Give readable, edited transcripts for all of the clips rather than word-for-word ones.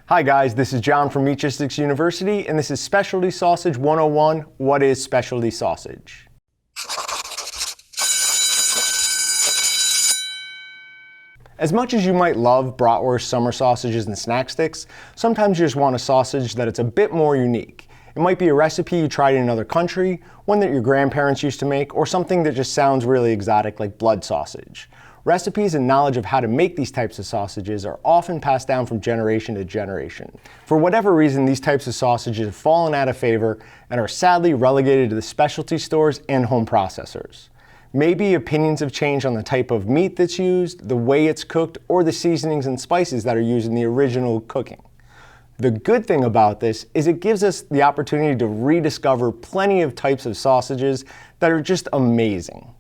Hi guys, this is John from Meatgistics University, and this is Specialty Sausage 101, What is Specialty Sausage? As much as you might love bratwurst, summer sausages, and snack sticks, sometimes you just want a sausage that it's a bit more unique. It might be a recipe you tried in another country, one that your grandparents used to make, or something that just sounds really exotic like blood sausage. Recipes and knowledge of how to make these types of sausages are often passed down from generation to generation. For whatever reason, these types of sausages have fallen out of favor and are sadly relegated to the specialty stores and home processors. Maybe opinions have changed on the type of meat that's used, the way it's cooked, or the seasonings and spices that are used in the original cooking. The good thing about this is it gives us the opportunity to rediscover plenty of types of sausages that are just amazing.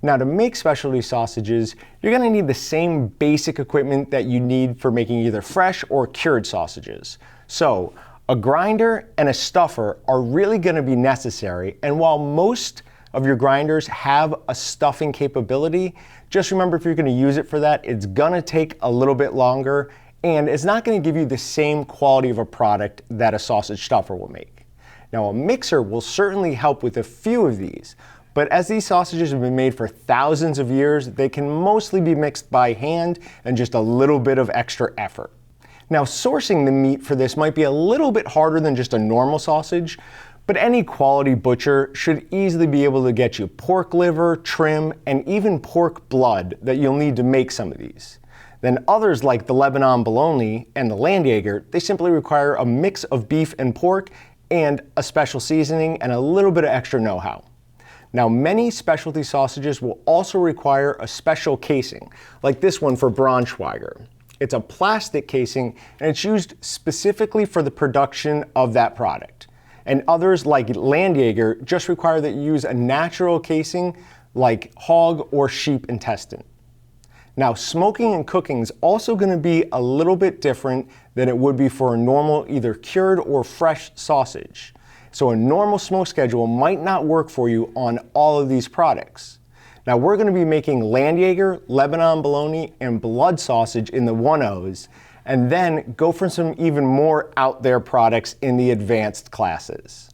Now, to make specialty sausages, you're going to need the same basic equipment that you need for making either fresh or cured sausages. So, a grinder and a stuffer are really going to be necessary, and while most of your grinders have a stuffing capability, just remember if you're going to use it for that, it's going to take a little bit longer, and it's not going to give you the same quality of a product that a sausage stuffer will make. Now, a mixer will certainly help with a few of these, but as these sausages have been made for thousands of years, they can mostly be mixed by hand and just a little bit of extra effort. Now, sourcing the meat for this might be a little bit harder than just a normal sausage, but any quality butcher should easily be able to get you pork liver, trim, and even pork blood that you'll need to make some of these. Then others like the Lebanon bologna and the Landjaeger, they simply require a mix of beef and pork and a special seasoning and a little bit of extra know-how. Now, many specialty sausages will also require a special casing, like this one for Braunschweiger. It's a plastic casing, and it's used specifically for the production of that product. And others, like Landjaeger, just require that you use a natural casing, like hog or sheep intestine. Now, smoking and cooking is also going to be a little bit different than it would be for a normal, either cured or fresh sausage. So a normal smoke schedule might not work for you on all of these products. Now, we're going to be making Landjaeger, Lebanon bologna, and blood sausage in the 1Os, and then go for some even more out there products in the advanced classes.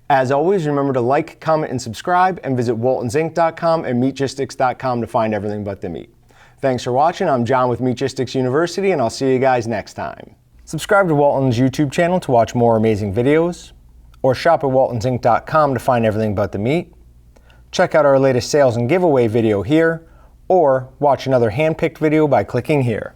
As always, remember to like, comment, and subscribe, and visit waltonsinc.com and meatgistics.com to find everything but the meat. Thanks for watching. I'm John with Meatgistics University, and I'll see you guys next time. Subscribe to Walton's YouTube channel to watch more amazing videos, or shop at waltonsinc.com to find everything but the meat. Check out our latest sales and giveaway video here, or watch another hand-picked video by clicking here.